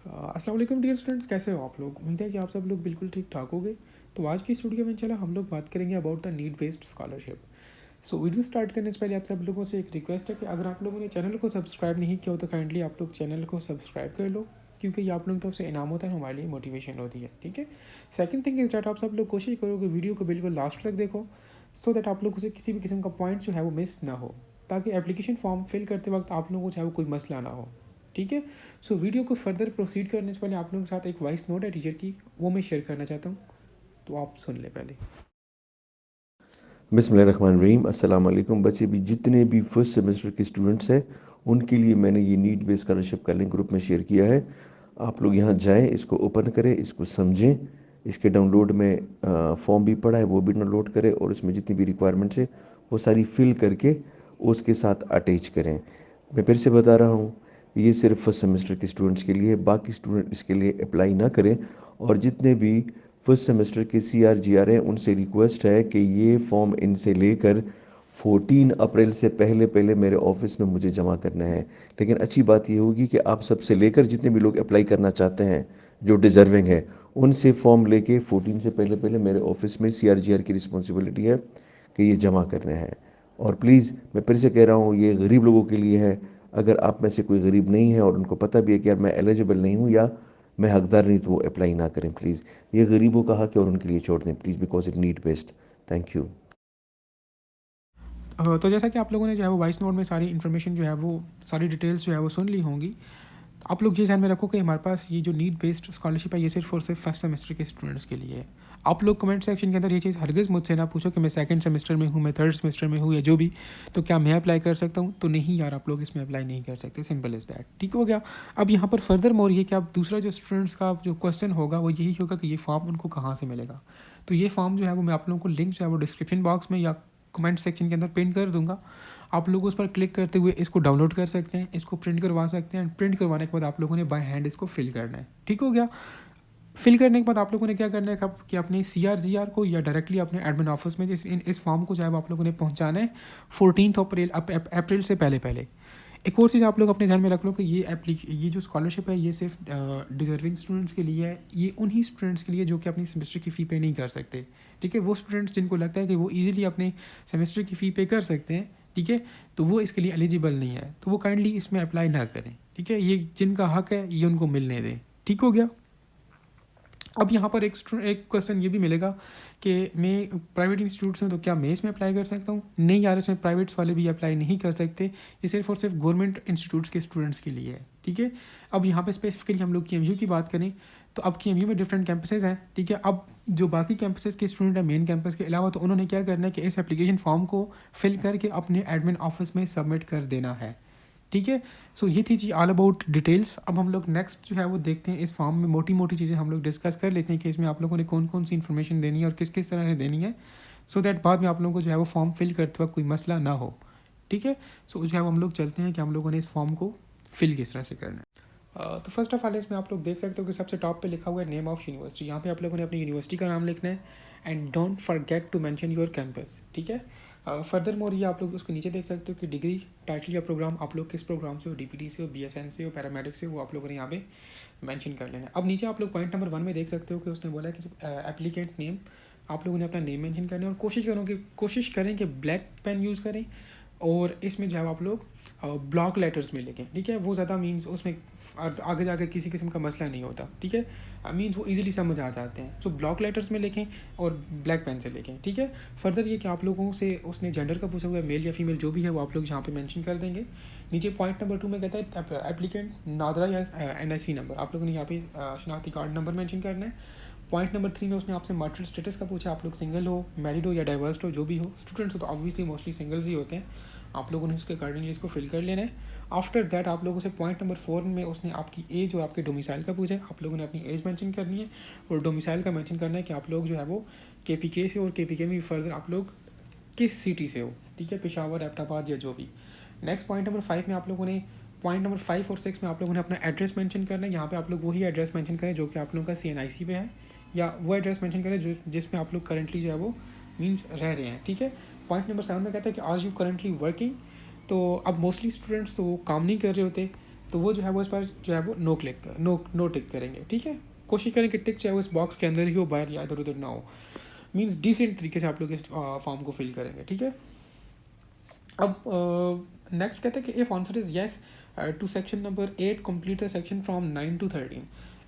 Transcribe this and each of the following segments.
अस्सलाम वालेकुम dear students, कैसे हो आप लोग। उम्मीद है कि आप सब लोग बिल्कुल ठीक ठाक होंगे। तो आज की इस वीडियो में चला हम लोग बात करेंगे about the need based scholarship. So video start करने से पहले आप सब लोगों से एक रिक्वेस्ट है कि अगर आप लोगों ने चैनल को सब्सक्राइब नहीं किया हो तो काइंडली आप लोग चैनल को सब्सक्राइब कर लो, क्योंकि ये आप लोगों की तरफ से इनाम होता है, हमारे लिए मोटिवेशन होती है। ठीक है। सेकंड थिंग इज डैट आप सब लोग कोशिश करो कि वीडियो को बिल्कुल लास्ट तक देखो, सो दैट आप लोगों से किसी भी किस्म का पॉइंट जो है वो मिस ना हो, ताकि एप्लीकेशन फॉर्म फिल करते वक्त आप लोगों को जो है वो कोई मसला ना हो। ठीक है। सो वीडियो को फर्दर प्रोसीड करने से पहले आप लोगों के साथ एक वॉइस नोट है टीचर की, वो मैं शेयर करना चाहता हूँ, तो आप सुन ले पहले। बिस्मिल्लाहिर्रहमानिर्रहीम। अस्सलाम वालेकुम बच्चे। भी जितने भी फर्स्ट सेमेस्टर के स्टूडेंट्स हैं उनके लिए मैंने ये नीड बेस्ड स्कॉलरशिप का लिंक ग्रुप में शेयर किया है। आप लोग यहाँ जाएं, इसको ओपन करें, इसको समझें। इसके डाउनलोड में फॉर्म भी पड़ा है, वो भी डाउनलोड करें और उसमें जितनी भी रिक्वायरमेंट्स है वो सारी फिल करके उसके साथ अटैच करें। मैं फिर से बता रहा हूँ, ये सिर्फ फर्स्ट सेमेस्टर के स्टूडेंट्स के लिए, बाकी स्टूडेंट इसके लिए अप्लाई ना करें। और जितने भी फर्स्ट सेमेस्टर के CRGR हैं उनसे रिक्वेस्ट है कि ये फॉर्म इनसे लेकर 14 अप्रैल से पहले पहले मेरे ऑफिस में मुझे जमा करना है। लेकिन अच्छी बात ये होगी कि आप सबसे लेकर जितने भी लोग अप्लाई करना चाहते हैं जो डिज़र्विंग है, उनसे फॉर्म लेके 14 से पहले पहले मेरे ऑफिस में CRGR की रिस्पॉन्सिबिलिटी है कि ये जमा करने हैं। और प्लीज़ मैं फिर से कह रहा हूँ, ये गरीब लोगों के लिए है। अगर आप में से कोई गरीब नहीं है और उनको पता भी है कि यार मैं एलिजिबल नहीं हूँ या मैं हकदार नहीं, तो वो अप्लाई ना करें प्लीज़। ये गरीबों का हक है और उनके लिए छोड़ दें please, because it need based. Thank you. तो जैसा कि आप लोगों ने जो है वो वॉइस नोट में सारी इन्फॉर्मेशन जो है वो सारी डिटेल्स जो है वो सुन ली होंगी। तो आप लोग ये ध्यान में रखो कि हमारे पास ये जो नीड बेस्ड स्कॉलरशिप है ये सिर्फ और सिर्फ फर्स्ट सेमेस्टर के स्टूडेंट्स के लिए है। आप लोग कमेंट सेक्शन के अंदर ये चीज़ हरगिज़ मुझसे ना पूछो कि मैं सेकंड सेमेस्टर में हूँ, मैं थर्ड सेमेस्टर में हूँ या जो भी, तो क्या मैं अप्लाई कर सकता हूँ। तो नहीं यार, आप लोग इसमें अप्लाई नहीं कर सकते, सिंपल इज़ दैट। ठीक हो गया। अब यहाँ पर फर्दर मोर ये कि अब दूसरा जो स्टूडेंट्स का जो क्वेश्चन होगा वो यही होगा कि ये फॉर्म उनको कहाँ से मिलेगा। तो ये फॉर्म जो है वो मैं आप लोगों को लिंक जो है वो डिस्क्रिप्शन बॉक्स में या कमेंट सेक्शन के अंदर पिन कर दूंगा। आप लोग उस पर क्लिक करते हुए इसको डाउनलोड कर सकते हैं, इसको प्रिंट करवा सकते हैं। प्रिंट करवाने के बाद आप लोगों ने बाय हैंड इसको फिल करना है। ठीक हो गया। फिल करने के बाद आप लोगों ने क्या करना है कि अपने CRGR को या डायरेक्टली अपने एडमिन ऑफिस में इस फॉर्म को जो है आप लोगों ने पहुंचाना है 14 अप्रैल से पहले पहले। एक और चीज़ आप लोग अपने ध्यान में रख लो कि ये जो स्कॉलरशिप है ये सिर्फ डिजर्विंग स्टूडेंट्स के लिए है। ये उन्हीं स्टूडेंट्स के लिए जो कि अपनी सेमेस्टर की फ़ी पे नहीं कर सकते। ठीक है। वो स्टूडेंट्स जिनको लगता है कि वो ईजिली अपने सेमेस्टर की फ़ी पे कर सकते हैं, ठीक है, तो वो इसके लिए एलिजिबल नहीं है, तो वो काइंडली इसमें अप्लाई ना करें। ठीक है। ये जिनका हक है ये उनको मिलने दें। ठीक हो गया। अब यहाँ पर एक क्वेश्चन ये भी मिलेगा कि मैं प्राइवेट इंस्टीट्यूट्स में, तो क्या मैं इसमें अप्लाई कर सकता हूँ। नहीं यार, इसमें प्राइवेट्स वाले भी अप्लाई नहीं कर सकते, ये सिर्फ और सिर्फ गवर्नमेंट इंस्टीट्यूट्स के स्टूडेंट्स के लिए है। ठीक है। अब यहाँ पे स्पेसिफिकली हम लोग KMU की बात करें तो अब KMU में डिफरेंट कैंपसेज हैं। ठीक है। अब जो बाकी कैंपसेज के स्टूडेंट हैं मेन कैंपस के अलावा, तो उन्होंने क्या करना है कि इस एप्लीकेशन फॉर्म को फिल करके अपने एडमिन ऑफिस में सबमिट कर देना है। ठीक है। सो ये थी जी ऑल अबाउट डिटेल्स। अब हम लोग नेक्स्ट जो है वो देखते हैं, इस फॉर्म में मोटी मोटी चीज़ें हम लोग डिस्कस कर लेते हैं कि इसमें आप लोगों ने कौन कौन सी इन्फॉर्मेशन देनी है और किस किस तरह से देनी है, सो दैट बाद में आप लोगों को जो है वो फॉर्म फिल करते वक्त कोई मसला ना हो। ठीक है। सो जो है वो हम लोग चलते हैं कि हम लोगों ने इस फॉर्म को फिल किस तरह से करना है। तो फर्स्ट ऑफ ऑल इसमें आप लोग देख सकते हो कि सबसे टॉप पे लिखा हुआ है नेम ऑफ यूनिवर्सिटी। यहाँ पे आप लोगों ने अपनी यूनिवर्सिटी का नाम लिखना है and don't forget to mention your campus. ठीक है। फर्दर मोर ये आप लोग उसको नीचे देख सकते हो कि डिग्री, टाइटल या प्रोग्राम, आप लोग किस प्रोग्राम से हो, DPT से हो, BSN से हो, पैरामेडिक से हो, वो आप लोगों ने यहाँ पे मेंशन कर लेना है। अब नीचे आप लोग पॉइंट नंबर 1 में देख सकते हो कि उसने बोला है कि एप्लीकेंट नेम, आप लोगों ने अपना नेम मेंशन करना है और कोशिश करें कि ब्लैक पेन यूज़ करें और इसमें जो है आप लोग ब्लॉक लेटर्स में लिखें। ठीक है। वो ज़्यादा मीन्स उसमें आगे जाकर किसी किस्म का मसला नहीं होता। ठीक है। मीन्स वो इजीली समझ आ जाते हैं। सो ब्लॉक लेटर्स में लिखें और ब्लैक पेन से लिखें। ठीक है। फर्दर ये कि आप लोगों से उसने जेंडर का पूछा हुआ है, मेल या फीमेल जो भी है वो आप लोग यहाँ पे मेंशन कर देंगे। नीचे पॉइंट नंबर 2 में कहता है एप्लीकेंट नादरा या NIC नंबर, आप लोगों ने यहाँ पे शनाख्ती कार्ड नंबर मेंशन करना है। पॉइंट नंबर 3 में उसने आपसे मैरिटल स्टेटस का पूछा, आप लोग सिंगल हो, मैरिड हो या डाइवर्स्ड हो, जो भी हो। स्टूडेंट्स हो तो ऑब्वियसली मोस्टली सिंगल्स ही होते हैं। आप लोगों ने उसके अकॉर्डिंगली इसको फिल कर लेना है। आफ्टर दैट आप लोगों से पॉइंट नंबर 4 में उसने आपकी एज और आपके डोमिसाइल का पूछा है, आप लोगों ने अपनी एज मेंशन करनी है और डोमिसाइल का मेंशन करना है कि आप लोग जो है वो KPK से और KPK में फर्दर आप लोग किस सिटी से हो। ठीक है। पेशावर, एबटाबाद या जो भी। नेक्स्ट पॉइंट नंबर 5 में आप लोगों ने पॉइंट नंबर 5 और 6 में आप लोगों ने अपना एड्रेस मेंशन करना है। यहाँ पे आप लोग वही एड्रेस मेंशन करें जो कि आप लोगों का CNIC पे है, या वो एड्रेस मेंशन करें जो जिसमें आप लोग करंटली जो है वो मीन्स रह रहे हैं। ठीक है। पॉइंट नंबर 7 में कहता है कि आर यू करंटली वर्किंग। तो अब मोस्टली स्टूडेंट्स तो काम नहीं कर रहे होते, तो वो जो है वो इस पर जो है वो नो टिक करेंगे, ठीक है। कोशिश करें कि टिक चाहे वो इस बॉक्स के अंदर ही हो, बाहर या इधर उधर ना हो। मीन्स डिसेंट तरीके से आप लोग इस फॉर्म को फिल करेंगे, ठीक है। अब नेक्स्ट कहते हैं कि if answer is yes to section number 8 complete the section from 9 to 13।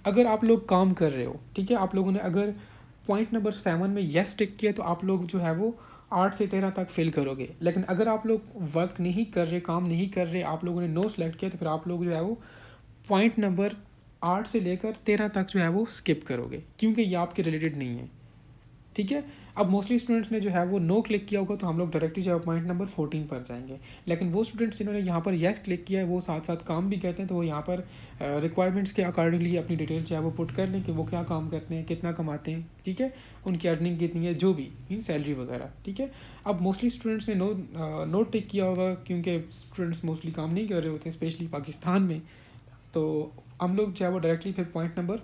अगर आप लोग काम कर रहे हो, ठीक है, आप लोगों ने अगर पॉइंट नंबर 7 में येस टिक किया तो आप लोग जो है वो 8 से 13 तक फिल करोगे। लेकिन अगर आप लोग वर्क नहीं कर रहे, काम नहीं कर रहे, आप लोगों ने नो सेलेक्ट किया, तो फिर आप लोग जो है वो पॉइंट नंबर 8 से लेकर 13 तक जो है वो स्किप करोगे, क्योंकि ये आपके रिलेटेड नहीं है, ठीक है। अब मोस्टली स्टूडेंट्स ने जो है वो नो क्लिक किया होगा, तो हम लोग डायरेक्टली जो है पॉइंट नंबर 14 पर जाएंगे। लेकिन वो स्टूडेंट्स जिन्होंने यहाँ पर येस क्लिक किया है, वो साथ साथ काम भी करते हैं, तो वो यहाँ पर रिक्वायरमेंट्स के अकॉर्डिंगली अपनी डिटेल्स जो है वो पुट कर लें कि वो क्या काम करते हैं, कितना कमाते हैं, ठीक है, उनकी अर्निंग कितनी है, जो भी मीन सैलरी वगैरह, ठीक है। अब मोस्टली स्टूडेंट्स ने नो टिक किया होगा, क्योंकि स्टूडेंट्स मोस्टली काम नहीं कर रहे होते हैं, स्पेशली पाकिस्तान में। तो हम लोग जो है वो डायरेक्टली फिर पॉइंट नंबर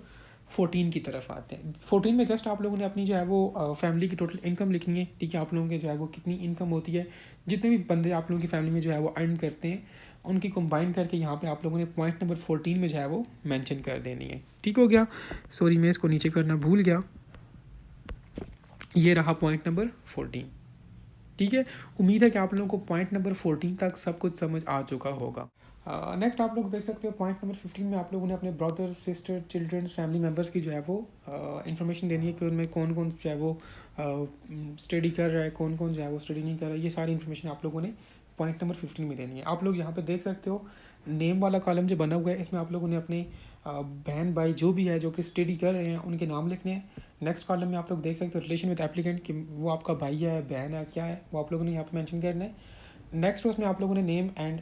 14 की तरफ आते हैं। 14 में जस्ट आप लोगों ने अपनी जो है वो फैमिली की टोटल इनकम लिखनी है, ठीक है। आप लोगों के जो है वो कितनी इनकम होती है, जितने भी बंदे आप लोगों की फैमिली में जो है वो अर्न करते हैं, उनकी कंबाइन करके यहाँ पे आप लोगों ने पॉइंट नंबर 14 में जो है वो मेंशन कर देनी है, ठीक हो गया। सॉरी मैं इसको नीचे करना भूल गया, ये रहा पॉइंट नंबर 14, ठीक है। उम्मीद है कि आप लोगों को पॉइंट नंबर 14 तक सब कुछ समझ आ चुका होगा। नेक्स्ट आप लोग देख सकते हो पॉइंट नंबर 15 में आप लोगों ने अपने brother, sister, children, family members की जो है वो इन्फॉर्मेशन देनी है कि उनमें कौन कौन जो है वो स्टडी कर रहा है, कौन कौन जो है वो स्टडी नहीं कर रहा है। ये सारी इन्फॉर्मेशन आप लोगों ने पॉइंट नंबर 15 में देनी है। आप लोग यहाँ पे देख सकते हो नेम वाला कॉलम जो बना हुआ है, इसमें आप लोगों ने अपने बहन भाई जो भी है जो कि स्टडी कर रहे हैं उनके नाम लिखने हैं। नेक्स्ट कॉलम में आप लोग देख सकते हो रिलेशन विद एप्लीकेंट, कि वो आपका भाई है, बहन है, क्या है, वो आप लोगों ने यहाँ पे मेंशन करना है। नेक्स्ट उसमें आप लोगों ने name and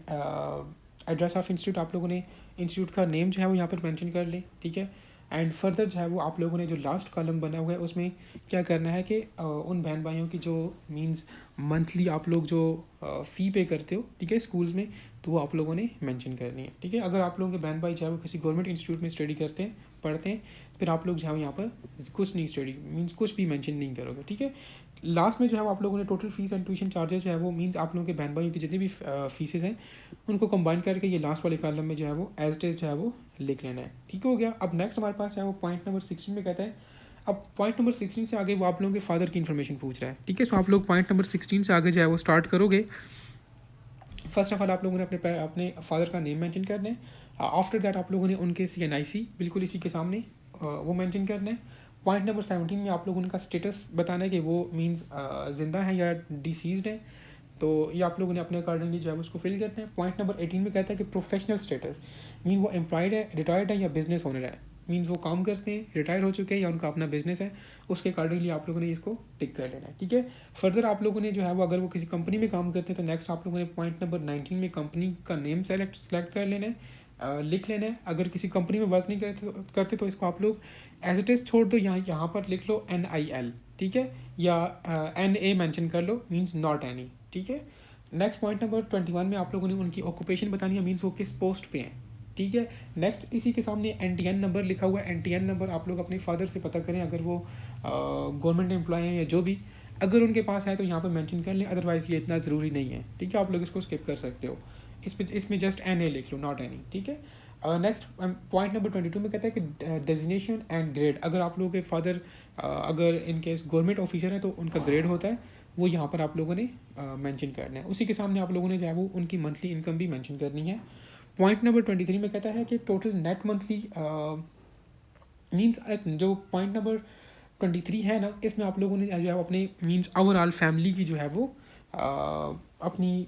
address of institute, आप लोगों ने इंस्टीट्यूट का नेम जो है वो यहाँ पर मेंशन कर ले, ठीक है। एंड फर्दर जो है वो आप लोगों ने जो लास्ट कॉलम बना हुआ है उसमें क्या करना है कि उन बहन भाइयों की जो मींस मंथली आप लोग जो फ़ी पे करते हो, ठीक है, स्कूल्स में, तो वो आप लोगों ने मेंशन करनी है, ठीक है। अगर आप लोगों के बहन भाई जो है वो किसी गवर्नमेंट इंस्टीट्यूट में स्टडी करते हैं, पढ़ते हैं, फिर आप लोग जो है यहाँ पर कुछ नहीं स्टडी मीन्स कुछ भी मेंशन नहीं करोगे, ठीक है। लास्ट में जो है वो आप लोगों ने total fees and tuition charges जो है वो मीन्स आप लोगों के बहन भाइयों की जितनी भी फीसेज हैं उनको कंबाइन करके ये लास्ट वाले कॉलम में जो है वो एज इट इज जो है वो लिख लेना है, ठीक हो गया। अब नेक्स्ट हमारे पास जो है वो पॉइंट नंबर 16 में कहता है, अब पॉइंट नंबर 16 से आगे वो आप लोगों के फादर की इन्फॉर्मेशन पूछ रहा है, ठीक है। सो आप लोग पॉइंट नंबर 16 से आगे जो है वो स्टार्ट करोगे। फर्स्ट ऑफ ऑल आप लोगों ने अपने फादर का नेम मेंशन करना है। आफ्टर दैट आप लोगों ने उनके CNIC बिल्कुल इसी के सामने वो मेंशन करना है। पॉइंट नंबर 17 में आप लोगों ने उनका स्टेटस बताना है कि वो मीन्स जिंदा है या डिसीज्ड है, तो ये आप लोगों ने अपने अकॉर्डिंगली जो है उसको फिल करना है। पॉइंट नंबर 18 में कहता है कि प्रोफेशनल स्टेटस, मीन वो एम्प्लॉयड है, रिटायर्ड है या बिजनेस ओनर है, मीन्स वो काम करते हैं, रिटायर हो चुके हैं या उनका अपना बिजनेस है, उसके अकॉर्डिंगली आप लोगों ने इसको टिक कर लेना है, ठीक है। फर्दर आप लोगों ने जो है वो अगर वो किसी कंपनी में काम करते हैं तो नेक्स्ट आप लोगों ने पॉइंट नंबर 19 में कंपनी का नेम सेलेक्ट कर लेना है, लिख लेना है। अगर किसी कंपनी में वर्क नहीं करते तो इसको आप लोग एज इट इज़ छोड़ दो, यहाँ पर लिख लो NIL, ठीक है, या NA मेंशन कर लो, मीन्स नॉट एनी, ठीक है। नेक्स्ट पॉइंट नंबर 21 में आप लोगों ने उनकी ऑक्यूपेशन बतानी है, मीन्स वो किस पोस्ट पे हैं, ठीक है। नेक्स्ट इसी के सामने NTN नंबर लिखा हुआ है। NTN नंबर आप लोग अपने फादर से पता करें, अगर वो गवर्नमेंट एम्प्लॉय हैं या जो भी, अगर उनके पास है तो यहाँ पर मेंशन कर लें, अदरवाइज़ ये इतना ज़रूरी नहीं है, ठीक है। आप लोग इसको स्किप कर सकते हो, इसमें जस्ट NA लिख लो, नॉट एनी, ठीक है। नेक्स्ट पॉइंट नंबर 22 में कहता है कि डेजिग्नेशन एंड ग्रेड, अगर आप लोगों के फादर अगर इन केस गवर्नमेंट ऑफिसर है तो उनका ग्रेड होता है, वो यहाँ पर आप लोगों ने मेंशन करना है। उसी के सामने आप लोगों ने जो है वो उनकी मंथली इनकम भी मेंशन करनी है। पॉइंट नंबर 23 में कहता है कि टोटल नेट मंथली मीन्स जो पॉइंट नंबर 23 है ना, इसमें आप लोगों ने जो है अपने मीन्स ओवरऑल फैमिली की जो है वो अपनी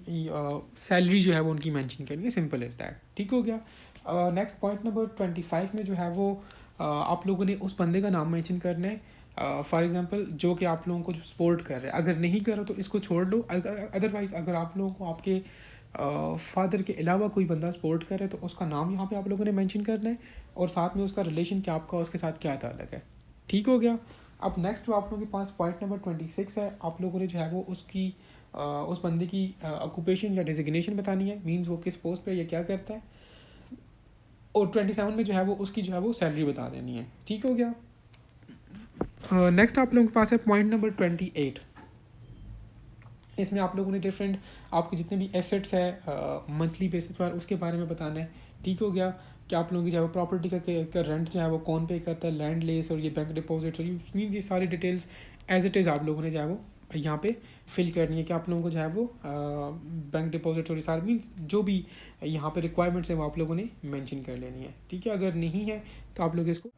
सैलरी जो है वो उनकी मेंशन करनी है, सिंपल इज़ दैट, ठीक हो गया। नेक्स्ट पॉइंट नंबर 25 में जो है वो आप लोगों ने उस बंदे का नाम मेंशन करना है, फॉर एग्जांपल जो कि आप लोगों को जो सपोर्ट कर रहा है। अगर नहीं करो तो इसको छोड़ लो, अदरवाइज़ अगर आप लोगों को आपके फादर के अलावा कोई बंदा सपोर्ट कर रहा है तो उसका नाम यहाँ पे आप लोगों ने मेंशन करना है, और साथ में उसका रिलेशन क्या आपका उसके साथ क्या ताल्लुक है, ठीक हो गया। अब नेक्स्ट आप लोगों के पास पॉइंट नंबर 26 है। आप लोगों ने जो है वो उसकी उस बंदे की ऑक्यूपेशन या डेजिग्नेशन बतानी है, मीन्स वो किस पोस्ट पे या क्या करता है, और 27 में जो है वो उसकी जो है वो सैलरी बता देनी है, ठीक हो गया। नेक्स्ट आप लोगों के पास है पॉइंट नंबर 28। इसमें आप लोगों ने डिफरेंट आपके जितने भी एसेट्स है मंथली बेसिस पर उसके बारे में बताना है, ठीक हो गया। कि आप लोगों की चाहे वो प्रॉपर्टी का रेंट जो है वो कौन पे करता है, लैंड लेस और ये बैंक डिपॉजिट, और ये मीन्स ये सारी डिटेल्स एज इट इज़ आप लोगों ने जो है वो यहाँ पे फिल करनी है कि आप लोगों को जो है वो बैंक डिपॉजिट और ये सारे मीन्स जो भी यहाँ पे रिक्वायरमेंट्स है वो आप लोगों ने मेंशन कर लेनी है। ठीक है, अगर नहीं है तो आप लोग इसको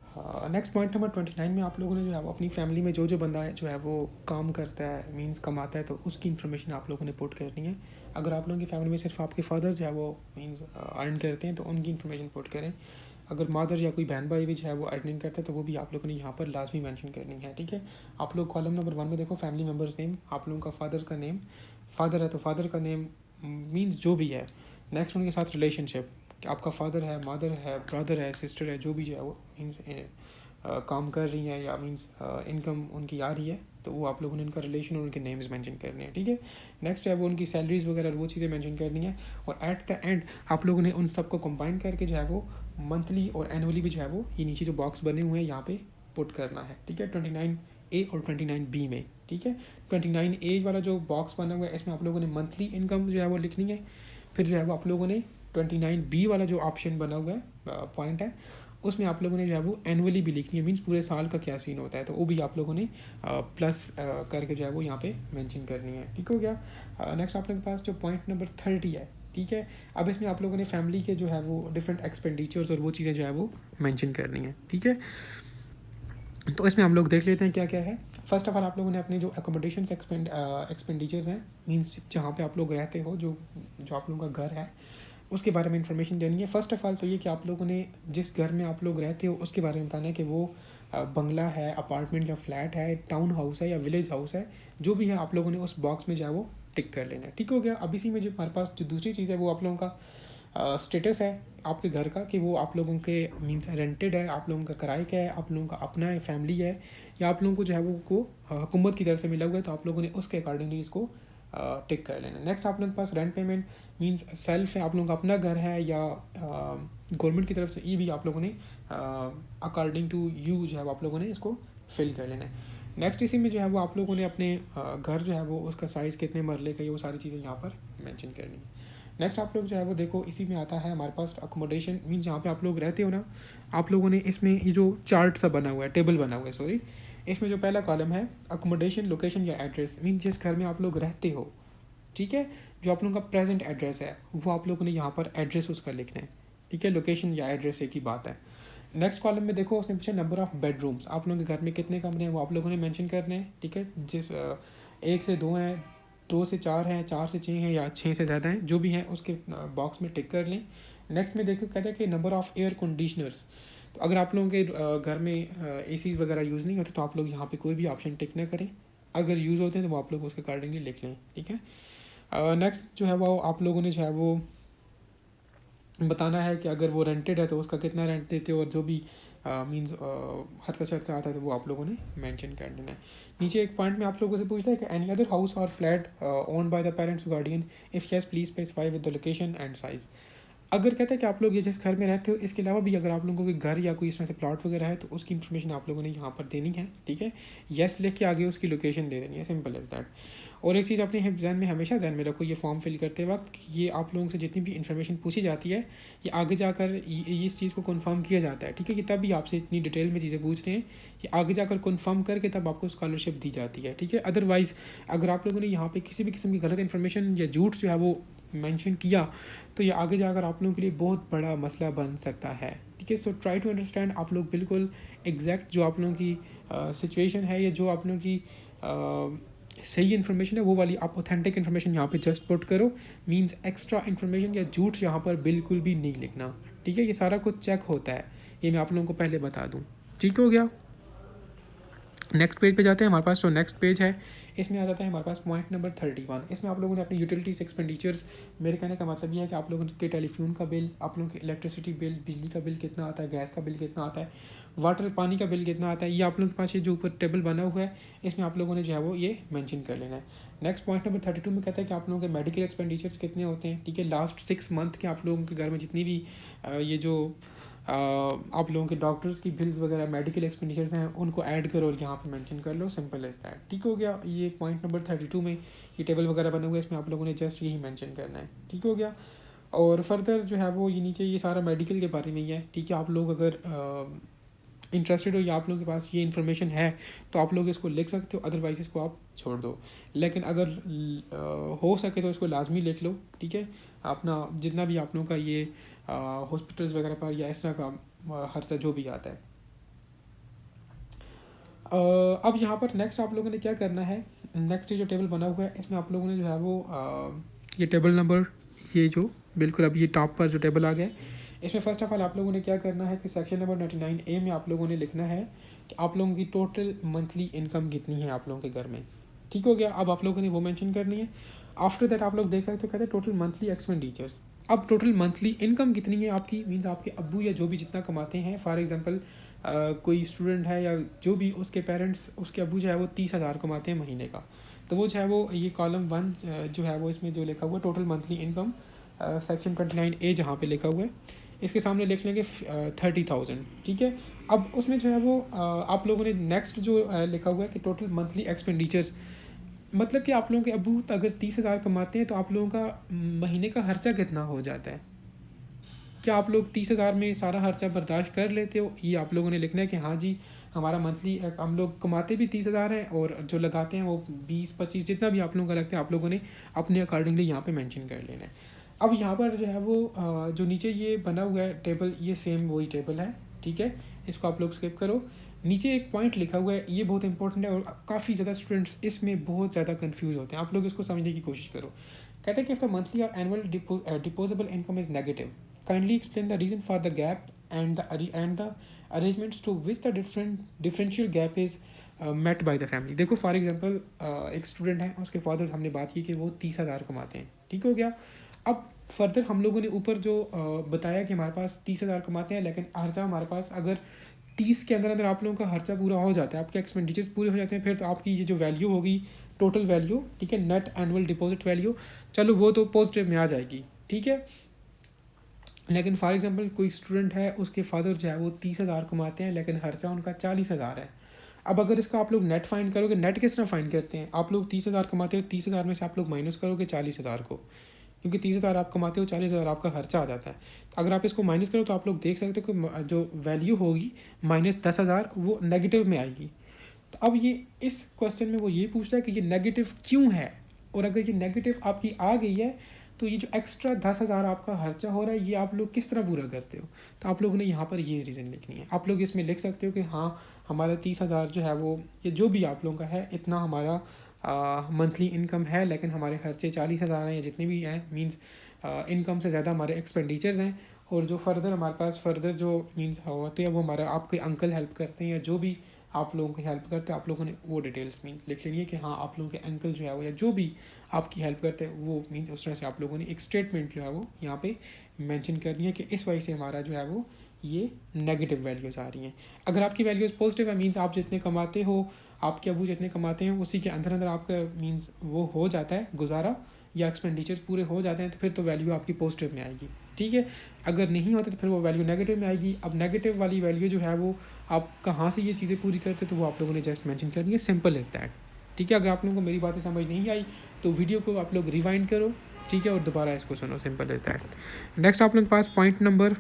नेक्स्ट पॉइंट नंबर 29 में आप लोगों ने जो है वो अपनी फैमिली में जो बंदा है जो है वो काम करता है मीन्स कमाता है तो उसकी इन्फॉर्मेशन आप लोगों ने पुट करनी है। अगर आप लोगों की फैमिली में सिर्फ आपके फादर जो है वो मीन्स अर्न करते हैं तो उनकी इन्फॉर्मेशन पुट करें। अगर मदर या कोई बहन भाई भी जो है वो अर्निंग करता है तो वो भी आप लोगों ने यहाँ पर लाजमी मेंशन करनी है। ठीक है, आप लोग कॉलम नंबर 1 में देखो फैमिली मेम्बर्स नेम, आप लोगों का फादर का नेम, फादर है तो फादर का नेम मीन्स जो भी है। नेक्स्ट उनके साथ रिलेशनशिप, आपका फादर है, मदर है, ब्रदर है, सिस्टर है, जो भी जो है वो मीन्स काम कर रही हैं या मीन्स इनकम उनकी आ रही है तो वो आप लोगों ने उनका रिलेशन और उनके नेम्स मेंशन करने हैं। ठीक है, नेक्स्ट है वो उनकी सैलरीज वगैरह वो चीज़ें मेंशन करनी है। और एट द एंड आप लोगों ने उन सबको कंबाइन करके जो है वो मंथली और एनुअली भी जो है वो ये नीचे जो बॉक्स बने हुए हैं यहाँ पे पुट करना है। ठीक है, 29A और 29B में। ठीक है, 29A वाला जो बॉक्स बना हुआ है इसमें आप लोगों ने मंथली इनकम जो है वो लिखनी है। फिर जो है वो आप लोगों ने 29B वाला जो ऑप्शन बना हुआ है पॉइंट है उसमें आप लोगों ने जो है वो एनुअली भी लिखनी है, मीन्स पूरे साल का क्या सीन होता है तो वो भी आप लोगों ने प्लस करके जो है वो यहाँ पे मेंशन करनी है। ठीक हो गया। नेक्स्ट आप लोगों के पास जो पॉइंट नंबर 30 है। ठीक है, अब इसमें आप लोगों ने फैमिली के जो है वो डिफरेंट एक्सपेंडिचर्स और वो चीज़ें जो है वो मेंशन करनी है। ठीक है, तो इसमें हम लोग देख लेते हैं क्या क्या है। फर्स्ट ऑफ ऑल आप लोगों ने अपने जो अकोमोडेशन एक्सपेंडिचर्स हैं मीन्स जहाँ पे आप लोग रहते हो, जो जो आप लोगों का घर है उसके बारे में इंफॉर्मेशन देनी है। फर्स्ट ऑफ ऑल तो ये कि आप लोगों ने जिस घर में आप लोग रहते हो उसके बारे में बताना है कि वो बंगला है, अपार्टमेंट या फ्लैट है, टाउन हाउस है या विलेज हाउस है, जो भी है आप लोगों ने उस बॉक्स में जो है वो टिक कर लेना है। ठीक हो गया। अब इसी में जो हमारे पास जो दूसरी चीज़ है वो आप लोगों का स्टेटस है आपके घर का कि वो आप लोगों के मीन्स रेंटेड है, आप लोगों का किराए का है, आप लोगों का अपना है, फैमिली है, या आप लोगों को जो है वो को हुकूमत की तरफ से मिला हुआ है तो आप लोगों ने उसके अकॉर्डिंगली इसको टिक कर लेना। नेक्स्ट आप लोगों के पास रेंट पेमेंट मीन्स सेल्फ है, आप लोगों का अपना घर है या गवर्नमेंट की तरफ से, ये भी आप लोगों ने अकॉर्डिंग टू यू जो है आप लोगों ने इसको फिल कर लेना है। नेक्स्ट इसी में जो है वो आप लोगों ने अपने घर जो है वो उसका साइज़ कितने मरले का, ये वो सारी चीज़ें यहाँ पर मेंशन करनी है। नेक्स्ट आप लोग जो है वो देखो इसी में आता है हमारे पास अकोमोडेशन मीन्स जहाँ पे आप लोग रहते हो ना, आप लोगों ने इसमें ये जो चार्ट सा बना हुआ है, टेबल बना हुआ है सॉरी, इसमें जो पहला कॉलम है अकोमोडेशन लोकेशन या एड्रेस मीन्स जिस घर में आप लोग रहते हो। ठीक है, जो आप लोगों का प्रेजेंट एड्रेस है वो आप लोगों ने यहाँ पर एड्रेस उसका लिखना है। ठीक है, लोकेशन या एड्रेस एक ही बात है। नेक्स्ट कॉलम में देखो उसने पूछा नंबर ऑफ बेडरूम्स, आप लोगों के घर में कितने कमरे हैं वो आप लोगों ने मेंशन करने हैं। ठीक है, जिस 1 से 2 हैं, 2 से 4 हैं, 4 से 6 हैं या 6 से ज़्यादा हैं, जो भी हैं उसके बॉक्स में टिक कर लें। नेक्स्ट में देखो कहता है कि नंबर ऑफ़ एयर कंडीशनर्स, तो अगर आप लोगों के घर में एसीज़ वगैरह यूज़ नहीं होते तो आप लोग यहाँ पे कोई भी ऑप्शन टिक ना करें, अगर यूज़ होते हैं तो वो आप लोग उसके अकॉर्डिंगली लिख लें। ठीक है, नेक्स्ट जो है वो आप लोगों ने जो है वो बताना है कि अगर वो रेंटेड है तो उसका कितना रेंट देते हो, और जो भी मीन्स खर्चा शर्चा आता है तो वो आप लोगों ने मेंशन कर देना है। नीचे एक पॉइंट में आप लोगों से पूछता है कि एनी अदर हाउस और flat owned by the parents guardian, if yes please specify with the location and size. अगर कहते हैं कि आप लोग ये जिस घर में रहते हो इसके अलावा भी अगर आप लोगों के घर या कोई इसमें से प्लॉट वगैरह है तो उसकी इन्फॉर्मेशन आप लोगों ने यहाँ पर देनी है। ठीक है, यस लिख के आगे उसकी लोकेशन दे देनी है, सिंपल एज दैट। और एक चीज़ अपने जहन में हमेशा जहन में रखो, ये फॉर्म फिल करते वक्त ये आप लोगों से जितनी भी इन्फॉर्मेशन पूछी जाती है ये आगे जाकर इस चीज़ को कंफर्म किया जाता है। ठीक है, कि तब भी आपसे इतनी डिटेल में चीज़ें पूछ रहे हैं, ये आगे जाकर कंफर्म करके तब आपको स्कॉलरशिप दी जाती है। ठीक है, अदरवाइज़ अगर आप लोगों ने यहाँ पे किसी भी किस्म की गलत इन्फॉर्मेशन या झूठ जो है वो मेंशन किया तो ये आगे जाकर आप लोगों के लिए बहुत बड़ा मसला बन सकता है। ठीक है, सो ट्राई टू अंडरस्टैंड, आप लोग बिल्कुल एग्जैक्ट जो आप लोगों की सिचुएशन है या जो आप लोगों की सही इन्फॉर्मेशन है वो वाली आप ऑथेंटिक इन्फॉर्मेशन यहाँ पे जस्ट पुट करो। मींस एक्स्ट्रा इन्फॉर्मेशन या झूठ यहाँ पर बिल्कुल भी नहीं लिखना। ठीक है, ये सारा कुछ चेक होता है, ये मैं आप लोगों को पहले बता दूँ। ठीक हो गया। नेक्स्ट पेज पे जाते हैं। हमारे पास जो नेक्स्ट पेज है इसमें आ जाता है हमारे पास पॉइंट नंबर 31। इसमें आप लोगों ने अपनी यूटिलिटीज एक्सपेंडिचर्स, मेरे कहने का मतलब ये है कि आप लोगों के टेलीफोन का बिल, आप लोगों के इलेक्ट्रिसिटी बिल, बिजली का बिल कितना आता है, गैस का बिल कितना आता है, वाटर पानी का बिल कितना आता है, ये आप लोगों के पास ये जो ऊपर टेबल बना हुआ है इसमें आप लोगों ने जो है वो ये मेंशन कर लेना है। नेक्स्ट पॉइंट नंबर 32 में कहता है कि आप लोगों के मेडिकल एक्सपेंडिचर्स कितने होते हैं। ठीक है, लास्ट 6 मंथ के आप लोगों के घर में जितनी भी ये जो आप लोगों के डॉक्टर्स की बिल्स वगैरह मेडिकल एक्सपेंडिचर्स हैं उनको ऐड करो और यहाँ पे मेंशन कर लो, सिंपल एज दैट। ठीक हो गया। ये पॉइंट नंबर 32 में ये टेबल वगैरह बना हुआ है, इसमें आप लोगों ने जस्ट यही मेंशन करना है। ठीक हो गया। और फर्दर जो है वो ये नीचे ये सारा मेडिकल के बारे में ही है, ठीक है। आप लोग अगर इंटरेस्टेड हो या आप लोगों के पास ये इन्फॉर्मेशन है तो आप लोग इसको लिख सकते हो, अदरवाइज़ इसको आप छोड़ दो। लेकिन अगर हो सके तो इसको लाजमी लिख लो, ठीक है। अपना जितना भी आप लोगों का ये हॉस्पिटल्स वगैरह पर या इस तरह का खर्चा जो भी आता है। अब यहाँ पर नेक्स्ट आप लोगों ने क्या करना है, नेक्स्ट ये जो टेबल बना हुआ है इसमें आप लोगों ने जो है वो ये टेबल नंबर, ये जो बिल्कुल अब ये टॉप पर जो टेबल आ गया है, इसमें फ़र्स्ट ऑफ ऑल आप लोगों ने क्या करना है कि सेक्शन नंबर 99A में आप लोगों ने लिखना है कि आप लोगों की टोटल मंथली इनकम कितनी है आप लोगों के घर में, ठीक हो गया। अब आप लोगों ने वो मेंशन करनी है। आफ्टर दैट आप लोग देख सकते हो कहते हैं टोटल मंथली एक्सपेंडिचर्स। अब टोटल मंथली इनकम कितनी है आपकी, मीन्स आपके अब्बू या जो भी जितना कमाते हैं, फॉर एग्जांपल कोई स्टूडेंट है या जो भी उसके पेरेंट्स, उसके अब्बू जो है वो 30,000 कमाते हैं महीने का, तो वो जो है वो ये कॉलम 1 जो है वो इसमें जो लिखा हुआ है total monthly income section 29A जहाँ पे लिखा हुआ है, इसके सामने लिख लेंगे 30,000, ठीक है। अब उसमें जो है वो आप लोगों ने नेक्स्ट जो लिखा हुआ है कि टोटल मंथली एक्सपेंडिचर्स, मतलब कि आप लोगों के अब्बू अगर 30,000 कमाते हैं तो आप लोगों का महीने का खर्चा कितना हो जाता है, क्या आप लोग 30,000 में सारा खर्चा बर्दाश्त कर लेते हो, ये आप लोगों ने लिखना है कि हाँ जी हमारा मंथली, हम लोग कमाते भी 30,000 हैं और जो लगाते हैं वो 20-25 जितना भी आप लोगों का लगता है, आप लोगों ने अपने अकॉर्डिंगली यहाँ पे मेंशन कर लेना है। अब यहाँ पर जो है वो जो नीचे ये बना हुआ है टेबल, ये सेम वही टेबल है, ठीक है। इसको आप लोग स्किप करो। नीचे एक पॉइंट लिखा हुआ है, ये बहुत इंपॉर्टेंट है और काफ़ी ज़्यादा स्टूडेंट्स इसमें बहुत ज़्यादा कन्फ्यूज होते हैं, आप लोग इसको समझने की कोशिश करो। कहते हैं कि इफ द मंथली और annual disposable income is negative, kindly explain the reason for the gap and the arrangements to which the differential gap is met by the family. देखो फॉर एग्जांपल एक स्टूडेंट है, उसके father, हमने बात की कि वो 30,000 कमाते हैं, ठीक हो गया। अब फर्दर हम लोगों ने ऊपर जो बताया कि हमारे पास 30,000 कमाते हैं, लेकिन खर्चा हमारे पास अगर 30 के अंदर अंदर आप लोगों का खर्चा पूरा हो जाता है, आपके एक्सपेंडिचर्स पूरे हो जाते हैं, फिर तो आपकी ये जो वैल्यू होगी टोटल वैल्यू, ठीक है, नेट एनुअल डिपॉजिट वैल्यू, चलो वो तो पॉजिटिव में आ जाएगी, ठीक है। लेकिन फॉर एग्जांपल कोई स्टूडेंट है, उसके फादर जो है वो 30,000 कमाते हैं लेकिन खर्चा उनका 40,000 है। अब अगर इसका आप लोग नेट फाइंड करोगे, नेट किस तरह फाइंड करते हैं, आप लोग 30,000 कमाते हो, 30,000 में से आप लोग माइनस करोगे 40,000 को, क्योंकि 30,000 आप कमाते हो, 40,000 आपका खर्चा आ जाता है। तो अगर आप इसको माइनस करो तो आप लोग देख सकते हो कि जो वैल्यू होगी -10,000 वो नेगेटिव में आएगी। तो अब ये इस क्वेश्चन में वो ये पूछ रहा है कि ये नेगेटिव क्यों है, और अगर ये नेगेटिव आपकी आ गई है तो ये जो एक्स्ट्रा 10,000 आपका खर्चा हो रहा है ये आप लोग किस तरह पूरा करते हो। तो आप लोगों ने यहाँ पर ये रीज़न लिखनी है। आप लोग इसमें लिख सकते हो कि हाँ हमारा 30,000 जो है वो, ये जो भी आप लोगों का है, इतना हमारा मंथली इनकम है, लेकिन हमारे खर्चे 40,000 हैं या जितने भी हैं, मीन्स इनकम से ज़्यादा हमारे एक्सपेंडिचर्स हैं। और जो फर्दर हमारे पास फर्दर जो मीन्स होते हैं वो हमारा आपके अंकल हेल्प करते हैं या जो भी आप लोगों की हेल्प करते हैं, आप लोगों ने वो डिटेल्स मीन लिख लेनी है कि हाँ आप लोगों के अंकल जो है वो या जो भी आपकी हेल्प करते हैं वो मीन्स उस तरह से आप लोगों ने एक स्टेटमेंट जो है वो यहाँ पे मेंशन करनी है कि इस वजह से हमारा जो है वो ये नेगेटिव वैल्यूज़ आ रही हैं। अगर आपकी वैल्यूज़ पॉजिटिव है, मीन्स आप जितने कमाते हो, आपके अबू जितने कमाते हैं, उसी के अंदर अंदर आपका मीन्स वो हो जाता है गुजारा या एक्सपेंडिचर्स पूरे हो जाते हैं, तो फिर तो वैल्यू आपकी पॉजिटिव में आएगी, ठीक है। अगर नहीं होते तो फिर वो वैल्यू नेगेटिव में आएगी। अब नेगेटिव वाली वैल्यू जो है वो आप कहाँ से ये चीज़ें पूरी करते तो वो आप लोगों ने जस्ट मेंशन करनी है, सिंपल इज़ दैट, ठीक है। अगर आप लोगों को मेरी बातें समझ नहीं आई तो वीडियो को आप लोग रिवाइंड करो, ठीक है, और दोबारा इसको सुनो, सिंपल इज़ दैट। नेक्स्ट आप लोगों के पास पॉइंट नंबर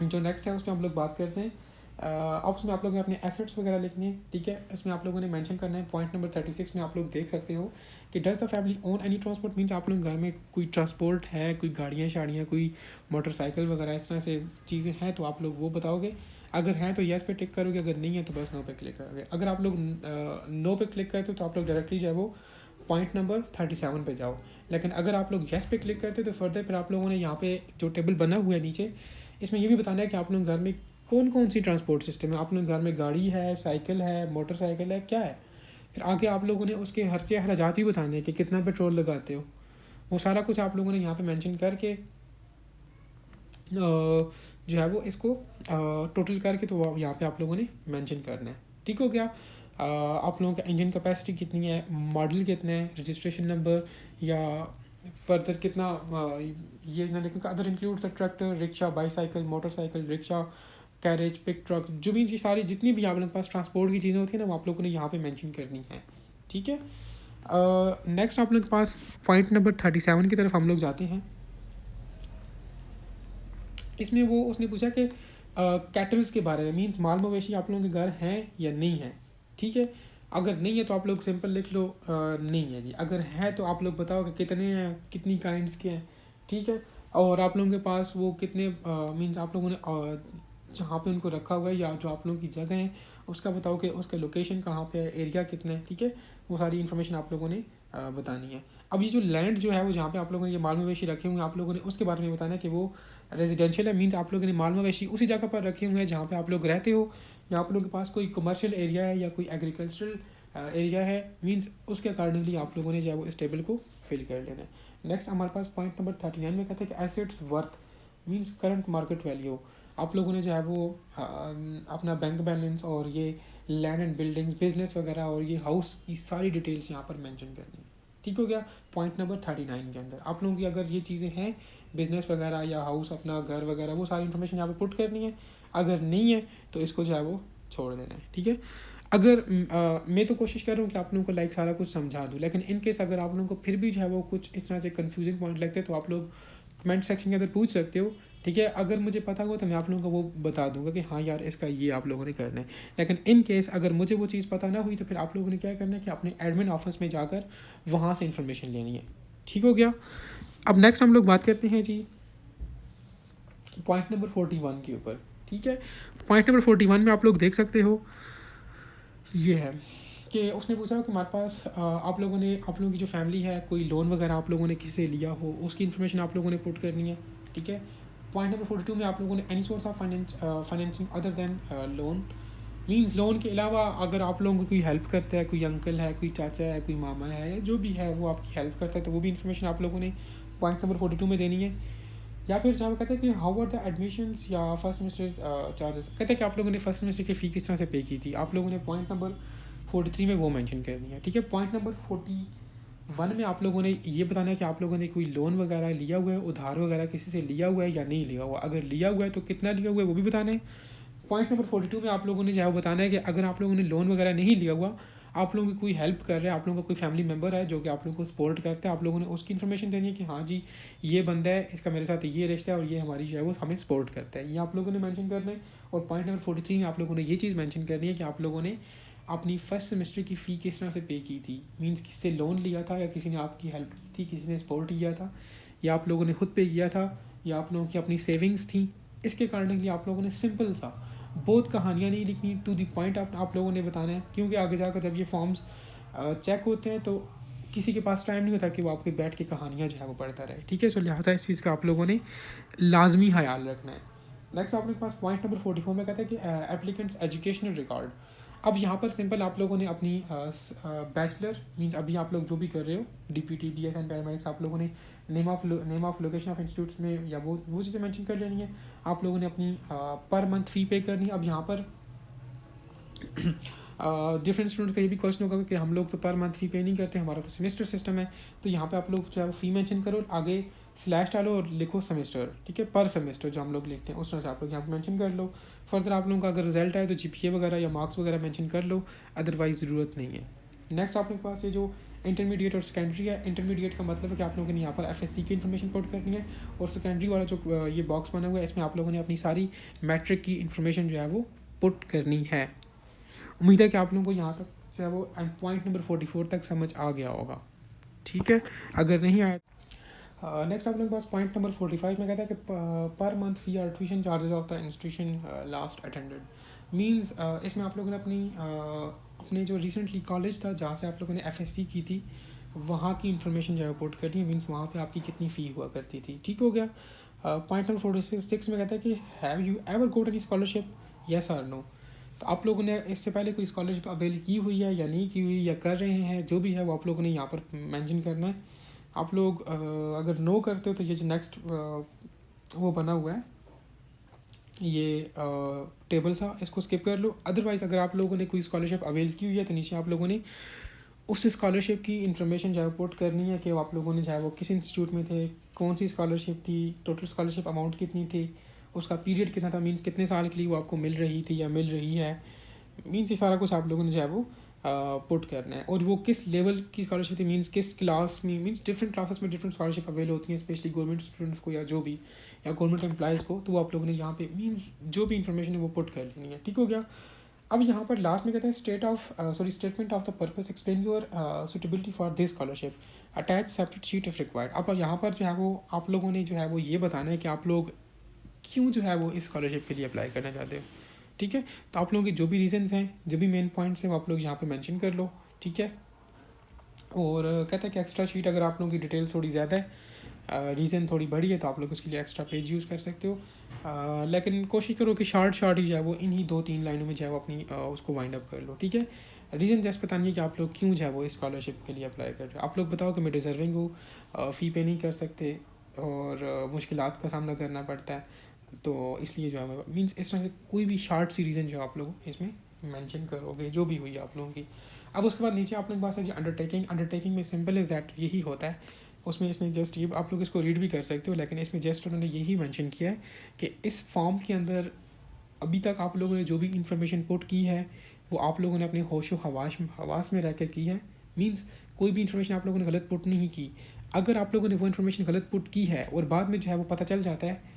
जो नेक्स्ट है उसमें हम लोग बात करते हैं। अब उसमें आप लोगों ने अपने एसेट्स वगैरह लिखने हैं, ठीक है। इसमें आप लोगों ने मेंशन करना है पॉइंट नंबर 36 में आप लोग देख सकते हो कि does the family own any transport, means आप लोग घर में कोई ट्रांसपोर्ट है, कोई गाड़ियाँ शाड़ियाँ, कोई मोटरसाइकिल वगैरह इस तरह से चीज़ें हैं तो आप लोग वो बताओगे। अगर हैं तो येस पे टिक करोगे, अगर नहीं है तो बस नो पे क्लिक करोगे। अगर आप लोग नो पे क्लिक करते हो तो आप लोग डायरेक्टली जो है वो पॉइंट नंबर 37 पे जाओ। लेकिन अगर आप लोग येस पे क्लिक करते हो तो फर्दर फिर आप लोगों ने यहाँ पे जो टेबल बना हुआ है नीचे, इसमें ये भी बताना है कि आप लोग घर में कौन कौन सी ट्रांसपोर्ट सिस्टम है, आप लोग घर में गाड़ी है, साइकिल है, मोटरसाइकिल है, क्या है। फिर आगे आप लोगों ने उसके खर्चे अखराजात भी बताने हैं कि कितना पेट्रोल लगाते हो, वो सारा कुछ आप लोगों ने यहाँ पे मेंशन करके जो है वो इसको टोटल करके तो यहाँ पे आप लोगों ने मेंशन करना है, ठीक हो गया। आप लोगों का इंजन कैपेसिटी कितनी है, मॉडल कितना है, रजिस्ट्रेशन नंबर या फर्दर कितना ये ना लिखने का, other includes tractor, rickshaw, bicycle, motorcycle, rickshaw, carriage, pick truck, जो भी ये सारी जितनी भी आप लोगों के पास ट्रांसपोर्ट की चीज़ें होती हैं ना वो आप लोगों ने यहाँ पे मेंशन करनी है, ठीक है। नेक्स्ट आप लोगों के पास पॉइंट नंबर 37 की तरफ हम लोग जाते हैं। इसमें वो उसने पूछा कि कैटल्स के बारे में, मींस माल मवेशी आप लोगों के घर हैं या नहीं है, ठीक है। अगर नहीं है तो आप लोग सिंपल लिख लो नहीं है जी। अगर है तो आप लोग बताओ कि कितने हैं, कितनी काइंड्स के हैं, ठीक है। और आप लोगों के पास वो कितने मींस आप लोगों ने जहाँ पे उनको रखा हुआ है या जो आप लोगों की जगह है उसका बताओ कि उसका लोकेशन कहाँ पे है, एरिया कितना है, ठीक है। वो सारी इन्फॉर्मेशन आप लोगों ने बतानी है। अब ये जो लैंड जो है वो जहाँ पे आप लोगों ने ये माल मवेशी रखे हुए हैं आप लोगों ने उसके बारे में बताना है कि वो रेजिडेंशियल है, मीन्स आप लोगों ने माल मवेशी उसी जगह पर रखे हुए हैं जहाँ पे आप लोग रहते हो, या आप लोगों के पास कोई कमर्शियल एरिया है या कोई एग्रीकल्चरल एरिया है, मीन्स उसके अकॉर्डिंगली आप लोगों ने जो है वो इस टेबल को फिल कर लेना है। नेक्स्ट हमारे पास पॉइंट नंबर 39 में कहते हैं कि assets worth means current market value. आप लोगों ने जो है वो अपना बैंक बैलेंस और ये लैंड एंड बिल्डिंग्स बिजनेस वगैरह और ये हाउस की सारी डिटेल्स यहाँ पर मेंशन करनी है, ठीक हो गया। पॉइंट नंबर 39 के अंदर आप लोगों की अगर ये चीज़ें हैं, बिजनेस वगैरह या हाउस अपना घर वगैरह, वो सारी इन्फॉर्मेशन यहाँ पे पुट करनी है। अगर नहीं है तो इसको जो है वो छोड़ देना है, ठीक है। अगर मैं तो कोशिश कर रहा हूँ कि आप लोगों को लाइक सारा कुछ समझा दूँ, लेकिन इन केस अगर आप लोगों को फिर भी जो है वो कुछ इस तरह से कन्फ्यूजिंग पॉइंट लगते हैं तो आप लोग कमेंट सेक्शन के अंदर पूछ सकते हो, ठीक है। अगर मुझे पता हो तो मैं आप लोगों को वो बता दूंगा कि हाँ यार इसका ये आप लोगों ने करना है। लेकिन इन केस अगर मुझे वो चीज़ पता ना हुई तो फिर आप लोगों ने क्या करना है कि अपने एडमिन ऑफिस में जाकर वहाँ से इन्फॉर्मेशन लेनी है, ठीक हो गया। अब नेक्स्ट हम लोग बात करते हैं जी पॉइंट नंबर 41 के ऊपर, ठीक है। पॉइंट नंबर 41 में आप लोग देख सकते हो ये है कि उसने पूछा कि हमारे पास आप लोगों की जो फैमिली है कोई लोन वगैरह आप लोगों ने किसी से लिया हो उसकी इन्फॉर्मेशन आप लोगों ने पुट करनी है, ठीक है। पॉइंट नंबर 42 में आप लोगों ने any source of financing other than loan, means loan के अलावा अगर आप लोगों को कोई हेल्प करता है, कोई अंकल है, कोई चाचा है, कोई मामा है, जो भी है वो आपकी हेल्प करता है तो वो भी इन्फॉर्मेशन आप लोगों ने पॉइंट नंबर 42 में देनी है। या फिर जहाँ कहते हैं कि हाउ आर द एडमिशन्स या फर्स्ट सेमेस्टर चार्जेस, कहते हैं कि आप लोगों ने फर्स्ट सेमेस्टर की फ़ी किस तरह से पे की थी, आप लोगों ने पॉइंट नंबर 43 में वो मेंशन करनी है, ठीक है। पॉइंट नंबर 41 में आप लोगों ने ये बताना है कि आप लोगों ने कोई लोन वगैरह लिया हुआ है, उधार वगैरह किसी से लिया हुआ है या नहीं लिया हुआ, अगर लिया हुआ है तो कितना लिया हुआ है वो भी बताना है। पॉइंट नंबर 42 में आप लोगों ने जो है वो बताना है कि अगर आप लोगों ने लोन वगैरह नहीं लिया हुआ, आप लोगों की कोई हेल्प कर रहा है, आप लोगों का कोई फैमिली मेम्बर है जो कि आप लोगों को सपोर्ट करता है, आप लोगों ने उसकी इन्फॉर्मेशन देनी है कि हाँ जी ये बंदा है, इसका मेरे साथ ये रिश्ता है और ये हमारी जो है वो हमें सपोर्ट करता है, ये आप लोगों ने मेंशन करना है। और पॉइंट नंबर 43 में आप लोगों ने ये चीज़ मेंशन करनी है कि आप लोगों ने अपनी फर्स्ट सेमेस्टर की फ़ी किस तरह से पे की थी, मीन्स किससे लोन लिया था या किसी ने आपकी हेल्प की थी, किसी ने सपोर्ट किया था, या आप लोगों ने खुद पे किया था, या आप लोगों की अपनी सेविंग्स थी। इसके अकॉर्डिंगली आप लोगों ने सिंपल सा बहुत कहानियाँ नहीं लिखनी, टू द पॉइंट आप लोगों ने बताना है, क्योंकि आगे जाकर जब ये फॉर्म्स चेक होते हैं तो किसी के पास टाइम नहीं होता कि वो आपके बैठ के कहानियाँ जो है वो पढ़ता रहे, ठीक है। सो लिहाजा इस चीज़ का आप लोगों ने लाजमी ख्याल रखना है। नेक्स्ट आपके पास पॉइंट नंबर 44 में कहता है कि एप्लीकेंट्स एजुकेशनल रिकॉर्ड। अब यहाँ पर सिंपल आप लोगों ने अपनी बैचलर मींस अभी आप लोग जो भी कर रहे हो DPT DSN पैरामेडिक्स, आप लोगों ने name of location of institutes में या वो चीज़ें मेंशन कर लेनी है। आप लोगों ने अपनी पर मंथ फ़ी पे करनी है। अब यहाँ पर डिफरेंट स्टूडेंट का ये भी क्वेश्चन होगा कि हम लोग तो पर मंथ फ़ी पे नहीं करते, हमारा तो सेमेस्टर सिस्टम है, तो यहाँ पे आप लोग जो है फ़ी मेंशन करो, आगे स्लैश डालो और लिखो सेमेस्टर, ठीक है। पर सेमेस्टर जो हम लोग लिखते हैं उस तरह से आप लोग यहाँ पे मेंशन कर लो। फर्दर आप लोगों का अगर रिजल्ट आए तो GPA वगैरह या मार्क्स वगैरह मेंशन कर लो, अदरवाइज ज़रूरत नहीं है। नेक्स्ट आप लोगों के पास ये जो इंटरमीडिएट और सेकेंडरी है, इंटरमीडिएट का मतलब है कि आप लोगों ने यहाँ पर FSC की इन्फॉर्मेशन पुट करनी है, और सेकेंडरी वाला जो ये बॉक्स बना हुआ है इसमें आप लोगों ने अपनी सारी मैट्रिक की इन्फॉर्मेशन जो है वो पुट करनी है। उम्मीद है कि आप लोगों को यहाँ तक जो है वो पॉइंट नंबर 44 तक समझ आ गया होगा, ठीक है। अगर नहीं आया नेक्स्ट आप लोगों के पास पॉइंट नंबर 45 में कहता है कि पर मंथ फी और tuition charges of the institution last attended, means इसमें आप लोगों ने अपने जो रिसेंटली कॉलेज था जहाँ से आप लोगों ने FSC की थी वहाँ की इन्फॉर्मेशन जो है पुट करनी है, मींस वहाँ पे आपकी कितनी फ़ी हुआ करती थी, ठीक हो गया। पॉइंट नंबर 46 में कहता है कि have you ever got any scholarship, yes और नो। तो आप लोगों ने इससे पहले कोई स्कॉलरशिप अवेल की हुई है या नहीं की हुई या कर रहे हैं, जो भी है वो आप लोगों ने यहाँ पर मेंशन करना है। आप लोग अगर नो करते हो तो ये जो नेक्स्ट वो बना हुआ है ये टेबल सा, इसको स्किप कर लो। अदरवाइज़ अगर आप लोगों ने कोई स्कॉलरशिप अवेल की हुई है तो नीचे आप लोगों ने उस स्कॉलरशिप की इन्फॉर्मेशन जो है पुट करनी है कि आप लोगों ने चाहे वो किस इंस्टीट्यूट में थे, कौन सी स्कॉलरशिप थी, टोटल स्कॉलरशिप अमाउंट कितनी थी, उसका पीरियड कितना था, मीन्स कितने साल के लिए वो आपको मिल रही थी या मिल रही है, मीन्स ये सारा कुछ आप लोगों ने जो है वो पुट करना है, और वो किस लेवल की स्कॉलरशिप थी, मींस किस क्लास में, मींस डिफरेंट क्लासेस में डिफरेंट स्कॉलरशिप अवेल होती हैं, स्पेशली गवर्नमेंट स्टूडेंट्स को या जो भी, या गवर्नमेंट एम्प्लॉयज़ को, तो वो आप लोगों ने यहाँ पे मींस जो भी इन्फॉर्मेशन है वो पुट कर लेनी है। ठीक हो गया। अब यहाँ पर लास्ट में कहते हैं statement of the purpose explain your suitability for this scholarship, attach separate sheet if required. अब यहाँ पर जो है वो आप लोगों ने जो है वो ये बताना है कि आप लोग क्यों जो है वो इस स्कॉलरशिप के लिए अप्लाई करना चाहते हो। ठीक है, तो आप लोगों के जो भी रीजंस हैं, जो भी मेन पॉइंट्स हैं, वो आप लोग यहाँ पे मेंशन कर लो। ठीक है, और कहता है कि एक्स्ट्रा शीट अगर आप लोगों की डिटेल थोड़ी ज़्यादा है, रीज़न थोड़ी बड़ी है, तो आप लोग उसके लिए एक्स्ट्रा पेज यूज़ कर सकते हो। लेकिन कोशिश करो कि शॉर्ट ही जो है वो इन्हीं 2-3 लाइनों में जो है वो अपनी उसको वाइंड अप कर लो। ठीक है, रीज़न जस्ट बताइए कि आप लोग क्यों जो है वो इस स्कॉलरशिप के लिए अप्लाई कर रहे हो। आप लोग बताओ कि मैं डिज़र्विंग हूँ, फ़ी पे नहीं कर सकते और मुश्किलात का सामना करना पड़ता है, तो इसलिए जो है मीन्स इस तरह से कोई भी शॉर्ट सी रीज़न जो आप लोग इसमें मेंशन करोगे, जो भी हुई आप लोगों की। अब उसके बाद नीचे आप लोग बात है अंडरटेकिंग में सिंपल इज़ दैट यही होता है। उसमें इसने जस्ट ये, आप लोग इसको रीड भी कर सकते हो, लेकिन इसमें जस्ट उन्होंने यही मेंशन किया है कि इस फॉर्म के अंदर अभी तक आप लोगों ने जो भी इंफॉर्मेशन पुट की है वो आप लोगों ने अपने होशो हवास में रह कर की है। मींस कोई भी इंफॉर्मेशन आप लोगों ने गलत पुट नहीं की। अगर आप लोगों ने वो इन्फॉर्मेशन गलत पुट की है और बाद में जो है वो पता चल जाता है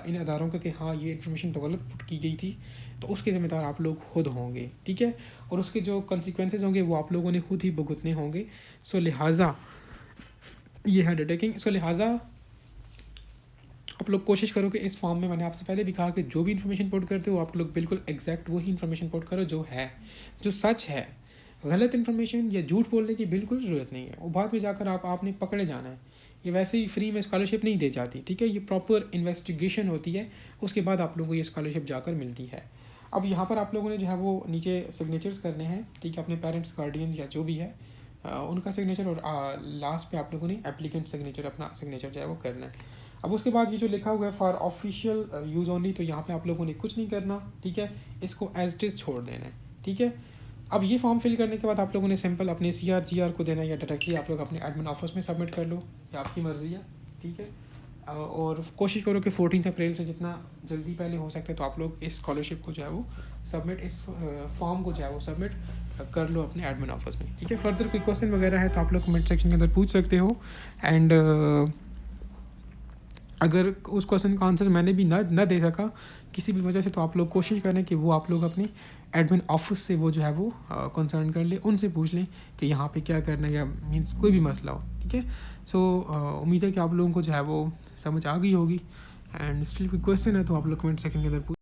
इन अदारों का कि हाँ ये इन्फॉर्मेशन तो गलत पुट की गई थी, तो उसके ज़िम्मेदार आप लोग खुद होंगे। ठीक है, और उसके जो कॉन्सिक्वेंसेज होंगे वो आप लोगों ने खुद ही भुगतने होंगे। सो लिहाजा ये है अंडरटेकिंग। सो लिहाजा आप लोग कोशिश करो कि इस फॉर्म में, मैंने आपसे पहले भी कहा कि जो भी इन्फॉर्मेशन पुट करते हो आप लोग बिल्कुल एग्जैक्ट वही इन्फॉर्मेशन पुट करो जो है, जो सच है। गलत इन्फॉर्मेशन या झूठ बोलने की बिल्कुल ज़रूरत नहीं है, वो बाद में जाकर आपने पकड़े जाना है। ये वैसे ही फ्री में स्कॉलरशिप नहीं दी जाती। ठीक है, ये प्रॉपर इन्वेस्टिगेशन होती है, उसके बाद आप लोगों को ये स्कॉलरशिप जाकर मिलती है। अब यहाँ पर आप लोगों ने जो है वो नीचे सिग्नेचर्स करने हैं। ठीक है, अपने पेरेंट्स, गार्डियंस या जो भी है उनका सिग्नेचर, और लास्ट पे आप लोगों ने एप्लीकेंट सिग्नेचर, अपना सिग्नेचर जो है वो करना है। अब उसके बाद ये जो लिखा हुआ है फॉर ऑफिशियल यूज़ ओनली, तो यहाँ पे आप लोगों ने कुछ नहीं करना। ठीक है, इसको एज इट इज़ छोड़ देना है। ठीक है, अब ये फॉर्म फिल करने के बाद आप लोगों ने सिंपल अपने CR को देना है, या डायरेक्टली आप लोग अपने एडमिन ऑफिस में सबमिट कर लो, या आपकी मर्ज़ी है। ठीक है, और कोशिश करो कि 14 अप्रैल से जितना जल्दी पहले हो सकता है तो आप लोग इस स्कॉलरशिप को जो है वो सबमिट, इस फॉर्म को जो है वो सबमिट कर लो अपने एडमिन ऑफिस में। ठीक है, फर्दर कोई क्वेश्चन वगैरह है तो आप लोग कमेंट सेक्शन के अंदर पूछ सकते हो। एंड अगर उस क्वेश्चन का आंसर मैंने भी ना दे सका किसी भी वजह से, तो आप लोग कोशिश करें कि वो आप लोग अपने एडमिन ऑफिस से वो जो है वो कंसर्न कर ले, उनसे पूछ लें कि यहाँ पे क्या करना है, या मीन्स कोई भी मसला हो। ठीक है, सो उम्मीद है कि आप लोगों को जो है वो समझ आ गई होगी। एंड स्टिल कोई क्वेश्चन है तो आप लोग कमेंट सेक्शन के अंदर पूछ